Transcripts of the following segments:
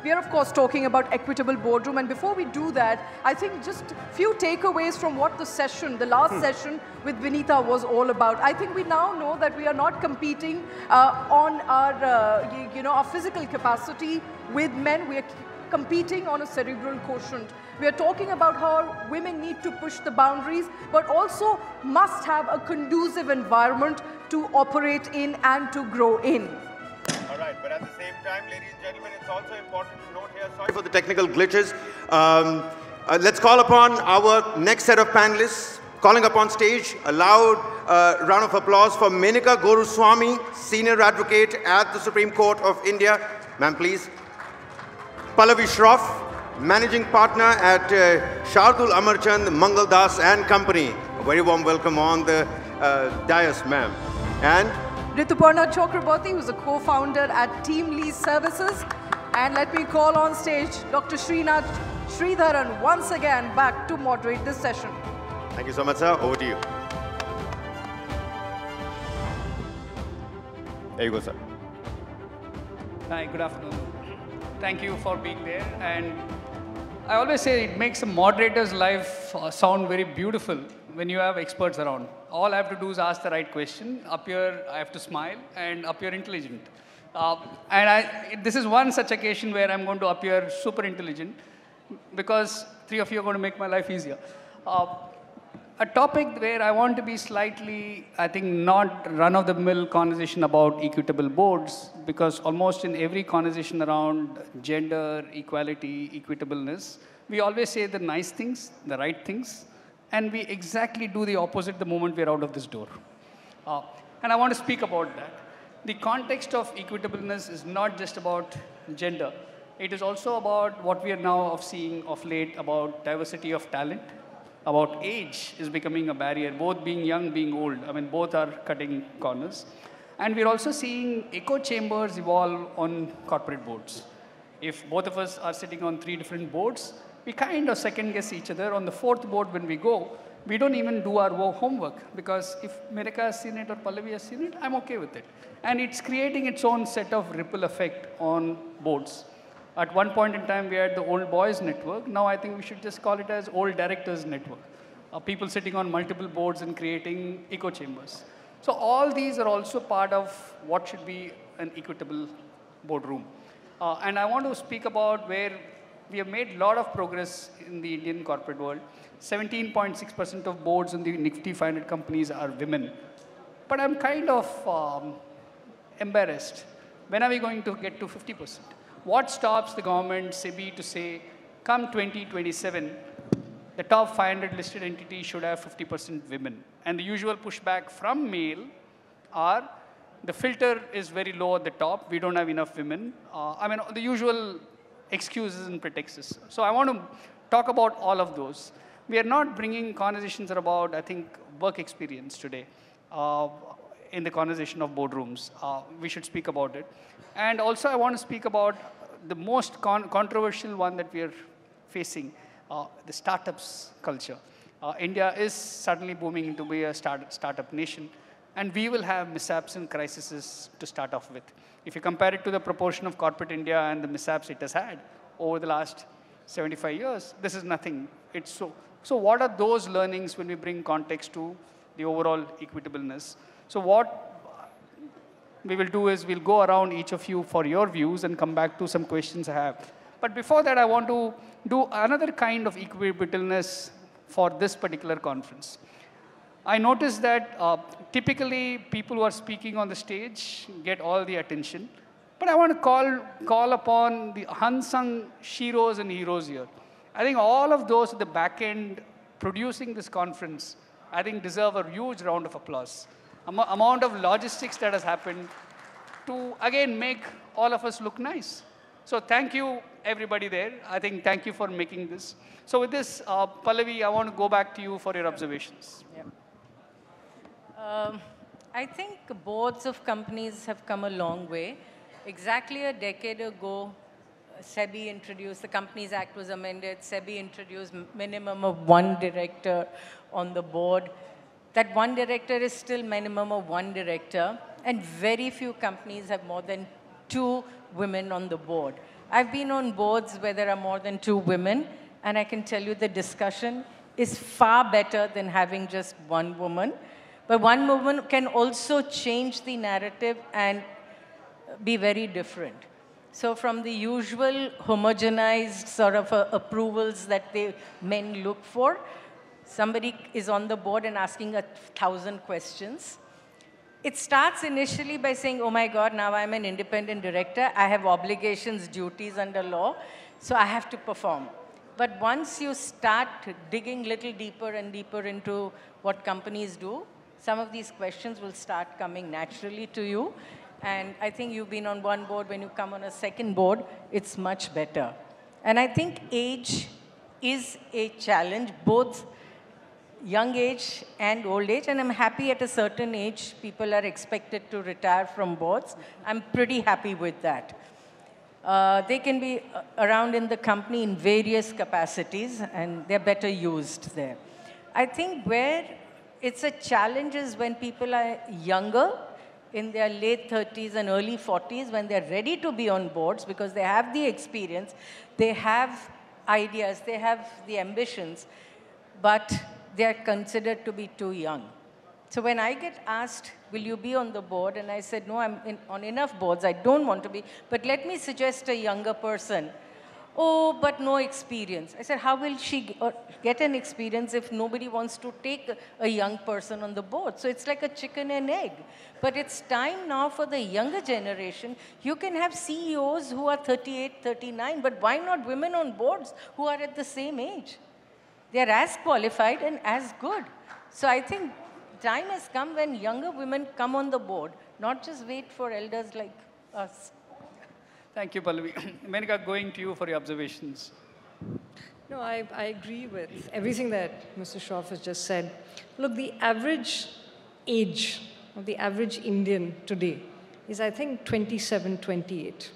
We are, of course, talking about Equitable Boardroom. And before we do that, I think just a few takeaways from what the session, the last session with Vinita was all about. I think we now know that we are not competing on our, our physical capacity with men. We are competing on a cerebral quotient. We are talking about how women need to push the boundaries, but also must have a conducive environment to operate in and to grow in. All right, but at the same time, ladies and gentlemen, it's also important to note here, sorry for the technical glitches. Let's call upon our next set of panelists. Calling up on stage, a loud round of applause for Menika Goruswamy, Senior Advocate at the Supreme Court of India. Ma'am, please. Pallavi Shroff, Managing Partner at Shardul Amarchand, Mangal Das and Company. A very warm welcome on the dais, ma'am. And Rituparna Chakraborty, who's a co-founder at Team Lease Services. And let me call on stage Dr. Srinath Sridharan once again back to moderate this session. Thank you so much, sir. Over to you. There you go, sir. Hi, good afternoon. Thank you for being there. And I always say it makes a moderator's life sound very beautiful when you have experts around. All I have to do is ask the right question, appear, I have to smile, and appear intelligent. This is one such occasion where I'm going to appear super intelligent because three of you are going to make my life easier. A topic where I want to be slightly, I think, not run-of-the-mill conversation about equitable boards, because almost in every conversation around gender, equality, equitableness, we always say the nice things, the right things, and we exactly do the opposite the moment we're out of this door. And I want to speak about that. The context of equitableness is not just about gender. It is also about what we are now seeing of late about diversity of talent, about age is becoming a barrier, both being young, being old. I mean, both are cutting corners. And we're also seeing echo chambers evolve on corporate boards. If both of us are sitting on 3 different boards, we kind of second guess each other. On the 4th board when we go, we don't even do our homework, because if Menika has seen it or Pallavi has seen it, I'm okay with it. And it's creating its own set of ripple effect on boards. At one point in time, we had the old boys network. Now I think we should just call it as old directors network. People sitting on multiple boards and creating echo chambers. So all these are also part of what should be an equitable boardroom. And I want to speak about where we have made a lot of progress in the Indian corporate world. 17.6% of boards in the Nifty 500 companies are women. But I'm kind of embarrassed. When are we going to get to 50%? What stops the government, SEBI, to say, come 2027, the top 500 listed entities should have 50% women? And the usual pushback from male are, the filter is very low at the top, we don't have enough women. I mean, the usual excuses and pretexts. So I want to talk about all of those. We are not bringing conversations about, I think, work experience today in the conversation of boardrooms. We should speak about it. And also I want to speak about the most controversial one that we are facing, the startups culture. India is suddenly booming to be a startup nation, and we will have mishaps and crises to start off with. If you compare it to the proportion of corporate India and the mishaps it has had over the last 75 years, this is nothing. It's so what are those learnings when we bring context to the overall equitableness? So what we will do is we'll go around each of you for your views and come back to some questions I have. But before that, I want to do another kind of equitableness for this particular conference. I noticed that typically people who are speaking on the stage get all the attention. But I want to call upon the unsung sheroes and heroes here. I think all of those at the back end producing this conference, I think deserve a huge round of applause. Amount of logistics that has happened to, again, make all of us look nice. So thank you, everybody there. I think thank you for making this. So with this, Pallavi, I want to go back to you for your observations. Yeah. I think boards of companies have come a long way. Exactly a decade ago, SEBI introduced, the Companies Act was amended, SEBI introduced minimum of 1 director on the board. That 1 director is still minimum of 1 director, and very few companies have more than 2 women on the board. I've been on boards where there are more than 2 women, and I can tell you the discussion is far better than having just 1 woman. But 1 woman can also change the narrative and be very different. So from the usual homogenized sort of approvals that men look for, somebody is on the board and asking 1,000 questions. It starts initially by saying, oh my God, now I'm an independent director. I have obligations, duties under law, so I have to perform. But once you start digging a little deeper and deeper into what companies do, some of these questions will start coming naturally to you. And I think you've been on 1 board. When you come on a 2nd board, it's much better. And I think age is a challenge, both young age and old age. And I'm happy at a certain age, people are expected to retire from boards. I'm pretty happy with that. They can be around in the company in various capacities, and they're better used there. I think where it's a challenge is when people are younger, in their late 30s and early 40s, when they're ready to be on boards because they have the experience, they have ideas, they have the ambitions, but they're considered to be too young. So when I get asked, will you be on the board? And I said, no, I'm on enough boards. I don't want to be. But let me suggest a younger person. Oh, but no experience. I said, how will she get an experience if nobody wants to take a young person on the board? So it's like a chicken and egg. But it's time now for the younger generation. You can have CEOs who are 38, 39, but why not women on boards who are at the same age? They're as qualified and as good. So I think time has come when younger women come on the board, not just wait for elders like us. Thank you, Pallavi. Menika, going to you for your observations. No, I agree with everything that Mr. Shroff has just said. Look, the average age of the average Indian today is, I think, 27, 28.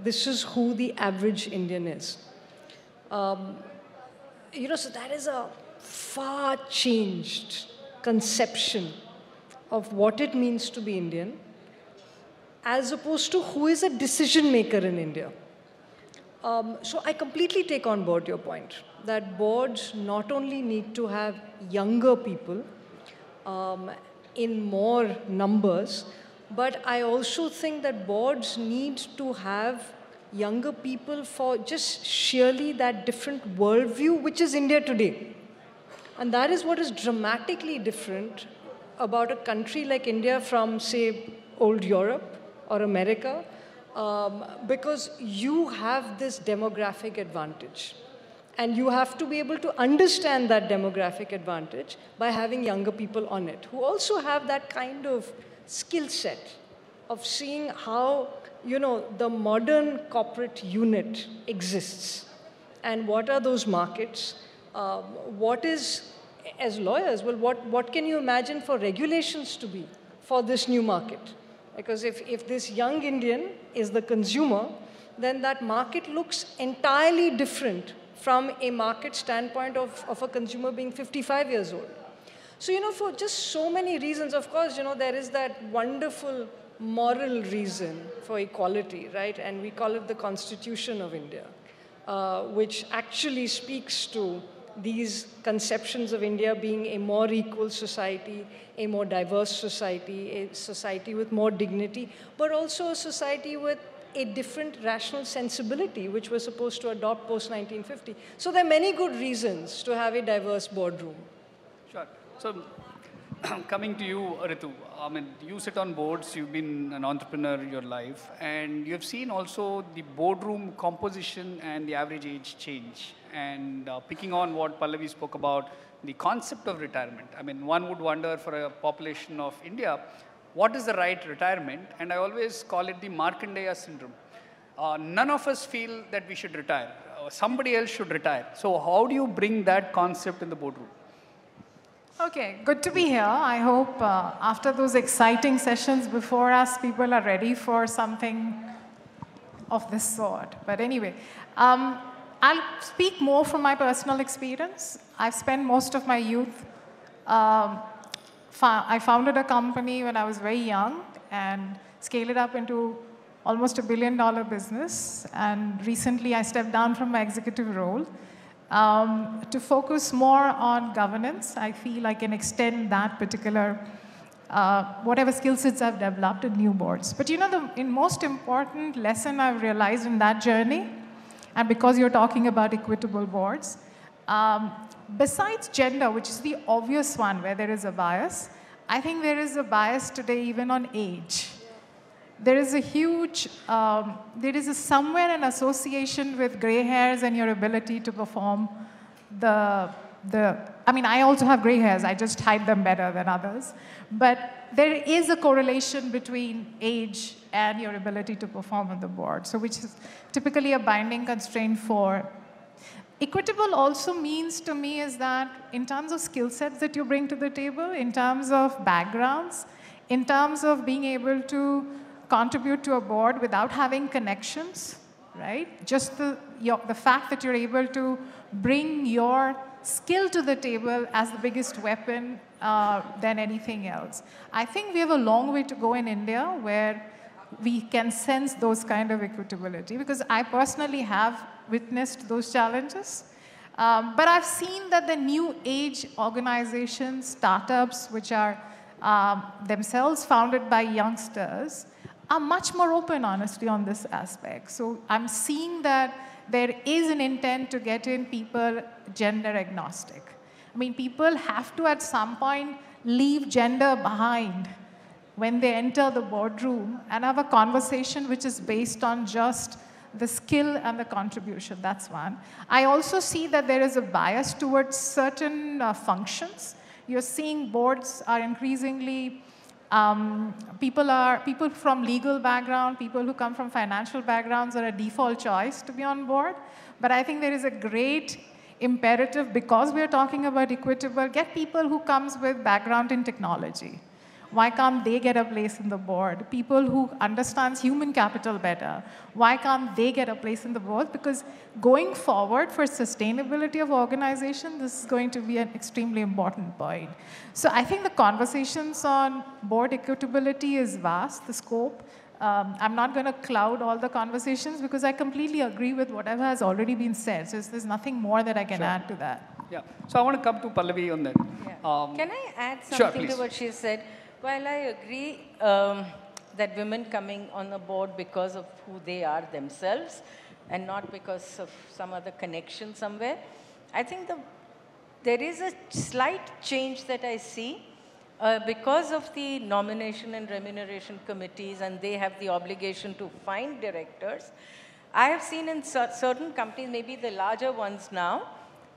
This is who the average Indian is. You know, so that is a far changed conception of what it means to be Indian, as opposed to who is a decision maker in India. So I completely take on board your point that boards not only need to have younger people in more numbers, but I also think that boards need to have younger people for just sheerly that different worldview, which is India today. And that is what is dramatically different about a country like India from, say, old Europe or America, because you have this demographic advantage. And you have to be able to understand that demographic advantage by having younger people on it, who also have that kind of skill set of seeing how, you know, the modern corporate unit exists. And what are those markets? What is, as lawyers, well, what can you imagine for regulations to be for this new market? Because if this young Indian is the consumer, then that market looks entirely different from a market standpoint of a consumer being 55 years old. So, you know, for just so many reasons, of course, you know, there is that wonderful moral reason for equality, right? And we call it the Constitution of India, which actually speaks to these conceptions of India being a more equal society, a more diverse society, a society with more dignity, but also a society with a different rational sensibility, which we're supposed to adopt post-1950. So there are many good reasons to have a diverse boardroom. Sure. So coming to you, Ritu, I mean, you sit on boards, you've been an entrepreneur your life, and you've seen also the boardroom composition and the average age change. And picking on what Pallavi spoke about, the concept of retirement. I mean, one would wonder for a population of India, what is the right retirement? And I always call it the Maranda Syndrome. None of us feel that we should retire. Somebody else should retire. So how do you bring that concept in the boardroom? Okay, good to be here. I hope after those exciting sessions before us, people are ready for something of this sort. But anyway, I'll speak more from my personal experience. I've spent most of my youth. I founded a company when I was very young and scaled it up into almost $1 billion business. And recently, I stepped down from my executive role to focus more on governance. I feel I can extend that particular whatever skill sets I've developed in new boards. But you know, the most important lesson I've realized in that journey, and because you're talking about equitable boards, besides gender, which is the obvious one where there is a bias, I think there is a bias today even on age. There is a huge, somewhere an association with gray hairs and your ability to perform I mean, I also have gray hairs, I just hide them better than others. But there is a correlation between age and your ability to perform on the board, so which is typically a binding constraint for. Equitable also means to me is that in terms of skill sets that you bring to the table, in terms of backgrounds, in terms of being able to contribute to a board without having connections, right? Just the fact that you're able to bring your skill to the table as the biggest weapon than anything else. I think we have a long way to go in India where we can sense those kind of equitability, because I personally have witnessed those challenges. But I've seen that the new age organizations, startups, which are themselves founded by youngsters, are much more open, honestly, on this aspect. So I'm seeing that there is an intent to get in people gender agnostic. I mean, people have to, at some point, leave gender behind when they enter the boardroom and have a conversation which is based on just the skill and the contribution. That's one. I also see that there is a bias towards certain functions. You're seeing boards are increasingly people from legal background, people who come from financial backgrounds are a default choice to be on board. But I think there is a great imperative, because we are talking about equitable, get people who comes with background in technology. Why can't they get a place in the board? People who understands human capital better, why can't they get a place in the board? Because going forward for sustainability of organization, this is going to be an extremely important point. So I think the conversations on board equitability is vast, the scope. I'm not going to cloud all the conversations because I completely agree with whatever has already been said. So there's nothing more that I can add to that. Yeah. So I want to come to Pallavi on that. Yeah. Can I add something to what she said? While I agree that women coming on the board because of who they are themselves and not because of some other connection somewhere, I think there is a slight change that I see because of the nomination and remuneration committees, and they have the obligation to find directors. I have seen in certain companies, maybe the larger ones now,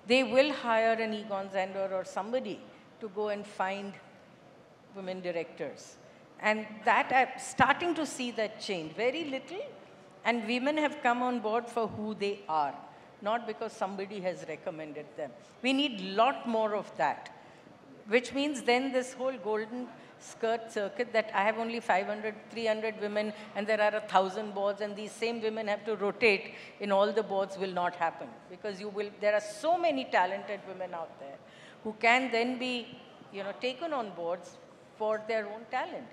they will hire an Egon Zehnder or somebody to go and find women directors. And that I'm starting to see that change. Very little, and women have come on board for who they are, not because somebody has recommended them. We need a lot more of that, which means then this whole golden skirt circuit that I have only 500, 300 women and there are 1,000 boards and these same women have to rotate in all the boards will not happen, because there are so many talented women out there who can then be taken on boards for their own talent.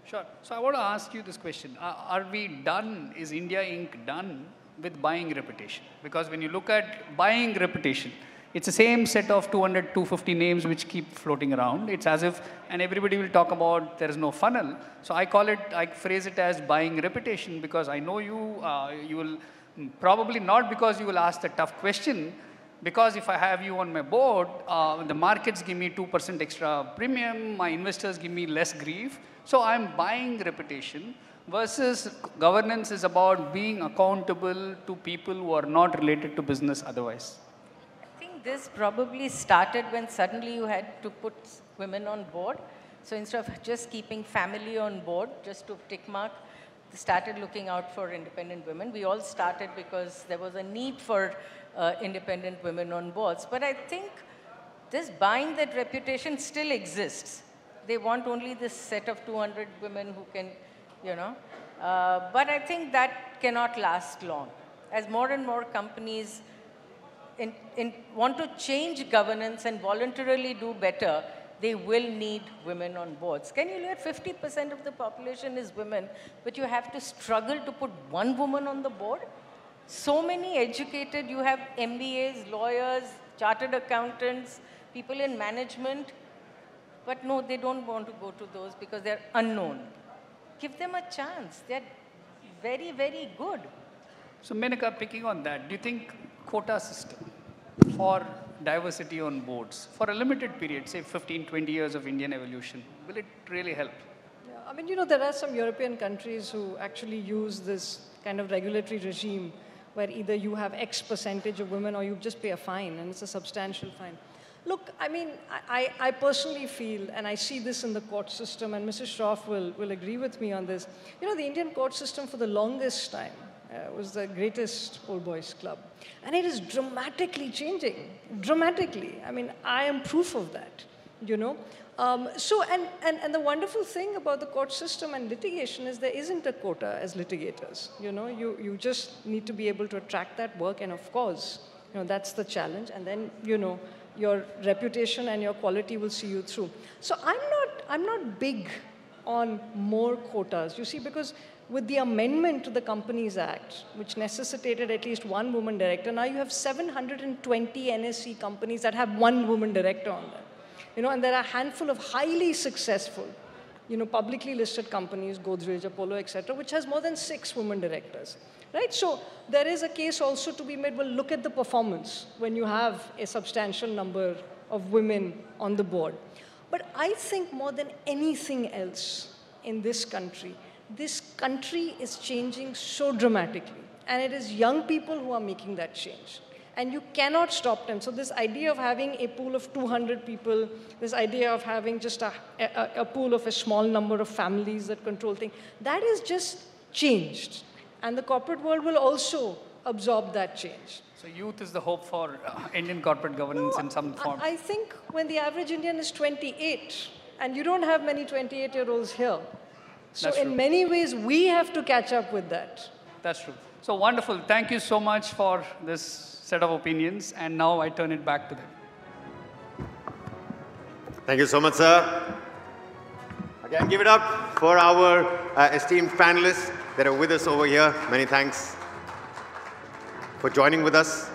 Sure. So I want to ask you this question. Are we done, is India Inc. done with buying reputation? Because when you look at buying reputation, it's the same set of 200, 250 names which keep floating around. It's as if, and everybody will talk about there is no funnel. So I phrase it as buying reputation, because I know you will probably not because you will ask the tough question, because if I have you on my board, the markets give me 2% extra premium, my investors give me less grief. So I'm buying reputation, versus governance is about being accountable to people who are not related to business otherwise. I think this probably started when suddenly you had to put women on board. So instead of just keeping family on board, just to tick mark, they started looking out for independent women. We all started because there was a need for independent women on boards. But I think this buying that reputation still exists. They want only this set of 200 women who can, but I think that cannot last long. As more and more companies want to change governance and voluntarily do better, they will need women on boards. Can you let 50% of the population is women, but you have to struggle to put one woman on the board? So many educated, you have MBAs, lawyers, chartered accountants, people in management, but no, they don't want to go to those because they're unknown. Give them a chance. They're very, very good. So Menaka, picking on that, do you think quota system for diversity on boards for a limited period, say 15, 20 years of Indian evolution, will it really help? Yeah, I mean, you know, there are some European countries who actually use this kind of regulatory regime where either you have X percentage of women or you just pay a fine, and it's a substantial fine. Look, I mean, I personally feel, and I see this in the court system, and Mrs. Shroff will agree with me on this, you know, the Indian court system for the longest time was the greatest old boys club. And it is dramatically changing, dramatically. I mean, I am proof of that, you know. And the wonderful thing about the court system and litigation is there isn't a quota as litigators, you know. You just need to be able to attract that work, and of course, you know, that's the challenge. And then, you know, your reputation and your quality will see you through. So I'm not big on more quotas, you see, because with the amendment to the Companies Act, which necessitated at least one woman director, now you have 720 NSE companies that have one woman director on them. You know, and there are a handful of highly successful, you know, publicly listed companies, Godrej, Apollo, etc., which has more than 6 women directors. Right? So there is a case also to be made, well, look at the performance when you have a substantial number of women on the board. But I think more than anything else in this country is changing so dramatically. And it is young people who are making that change. And you cannot stop them. So this idea of having a pool of 200 people, this idea of having just a pool of a small number of families that control things, that is just changed. And the corporate world will also absorb that change. So youth is the hope for Indian corporate governance in some form? I think when the average Indian is 28, and you don't have many 28-year-olds here. So in many ways, we have to catch up with that. That's true. So wonderful. Thank you so much for this set of opinions. And now I turn it back to them. Thank you so much, sir. Again, give it up for our esteemed panelists that are with us over here. Many thanks for joining with us.